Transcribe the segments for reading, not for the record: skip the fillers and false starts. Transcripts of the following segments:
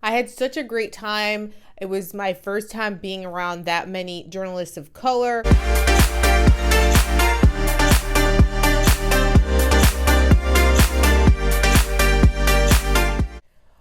I had such a great time. It was my first time being around that many journalists of color.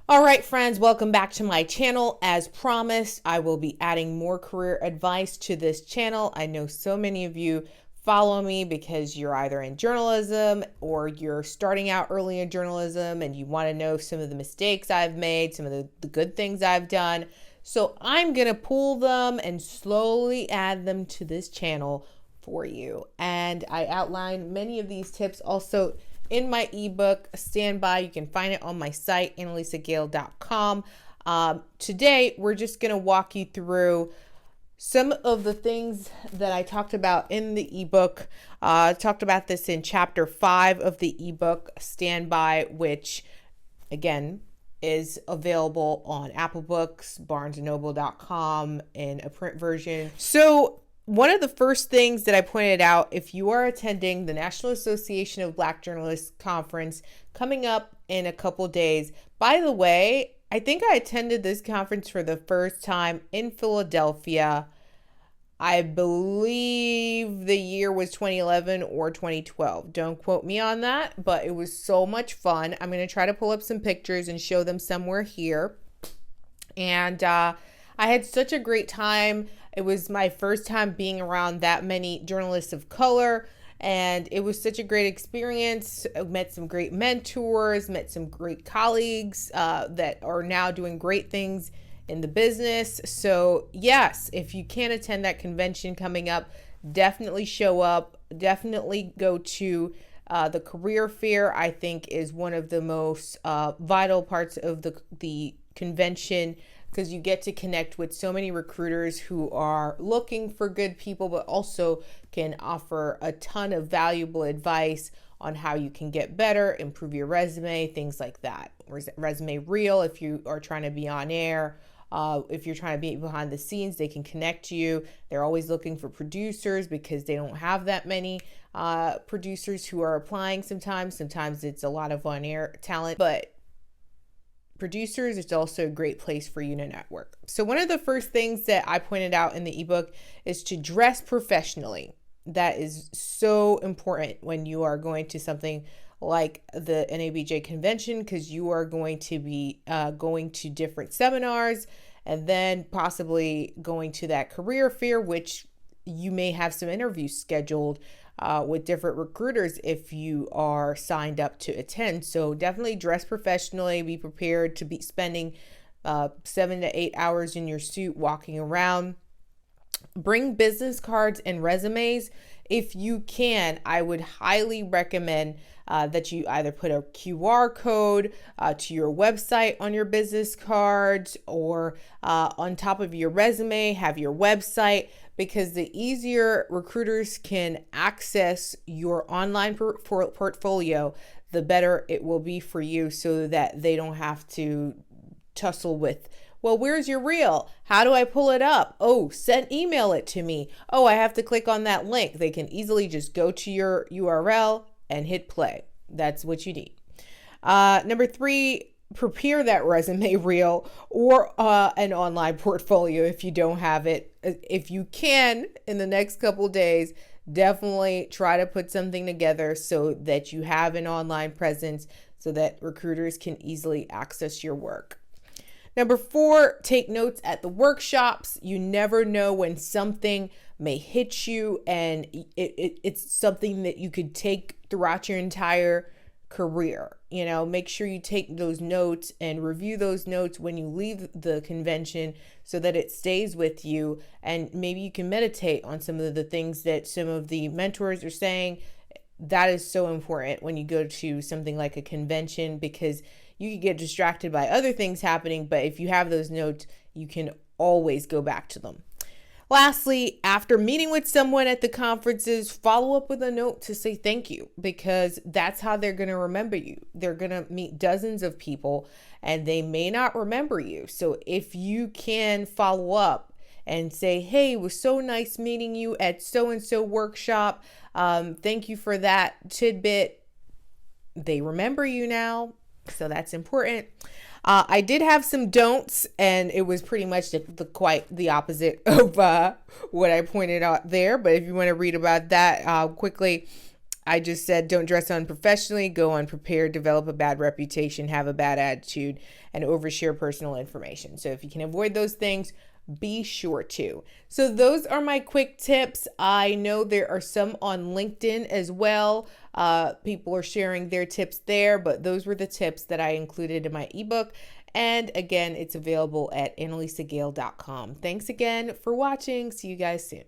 All right, friends, welcome back to my channel. As promised, I will be adding more career advice to this channel. I know so many of you follow me because you're either in journalism or you're starting out early in journalism and you want to know some of the mistakes I've made, some of the good things I've done. So I'm going to pull them and slowly add them to this channel for you. And I outline many of these tips also in my ebook, Standby. You can find it on my site, Anna-lysagale.com. Today, we're just going to walk you through some of the things that I talked about in the ebook. I talked about this in chapter 5 of the ebook, Standby, which again is available on Apple Books, barnesandnoble.com in a print version. So one of the first things that I pointed out, if you are attending the National Association of Black Journalists Conference coming up in a couple days, by the way, I think I attended this conference for the first time in Philadelphia. I believe the year was 2011 or 2012. Don't quote me on that, but it was so much fun. I'm going to try to pull up some pictures and show them somewhere here. And I had such a great time. It was my first time being around that many journalists of color, and it was such a great experience. I met some great mentors, met some great colleagues that are now doing great things in the business. So yes, if you can attend that convention coming up, definitely show up. Definitely go to the career fair. I think is one of the most vital parts of the convention, because you get to connect with so many recruiters who are looking for good people, but also can offer a ton of valuable advice on how you can get better, improve your resume, things like that. Resume reel if you are trying to be on air. If you're trying to be behind the scenes, they can connect you. They're always looking for producers because they don't have that many producers who are applying sometimes. Sometimes it's a lot of on-air talent, but producers, it's also a great place for you to network. So one of the first things that I pointed out in the ebook is to dress professionally. That is so important when you are going to something like the NABJ Convention, because you are going to be going to different seminars and then possibly going to that career fair, which you may have some interviews scheduled with different recruiters if you are signed up to attend. So definitely dress professionally, be prepared to be spending 7 to 8 hours in your suit walking around. Bring business cards and resumes. If you can, I would highly recommend that you either put a QR code to your website on your business cards, or on top of your resume, have your website, because the easier recruiters can access your online portfolio, the better it will be for you, so that they don't have to tussle with, well, where's your reel? How do I pull it up? Oh, email it to me. Oh, I have to click on that link. They can easily just go to your URL and hit play. That's what you need. Number 3, prepare that resume reel or an online portfolio if you don't have it. If you can, in the next couple days, definitely try to put something together so that you have an online presence so that recruiters can easily access your work. Number 4, take notes at the workshops. You never know when something may hit you, and it's something that you could take throughout your entire career. You know, make sure you take those notes and review those notes when you leave the convention so that it stays with you, and maybe you can meditate on some of the things that some of the mentors are saying. That is so important when you go to something like a convention, because you can get distracted by other things happening, but if you have those notes, you can always go back to them. Lastly, after meeting with someone at the conferences, follow up with a note to say thank you, because that's how they're going to remember you. They're going to meet dozens of people and they may not remember you. So if you can follow up and say, hey, it was so nice meeting you at so-and-so workshop. Thank you for that tidbit. They remember you now. So that's important. I did have some don'ts, and it was pretty much quite the opposite of what I pointed out there. But if you want to read about that quickly, I just said don't dress unprofessionally, go unprepared, develop a bad reputation, have a bad attitude, and overshare personal information. So if you can avoid those things, be sure to. So those are my quick tips. I know there are some on LinkedIn as well. People are sharing their tips there, but those were the tips that I included in my ebook. And again, it's available at annalysagale.com. Thanks again for watching. See you guys soon.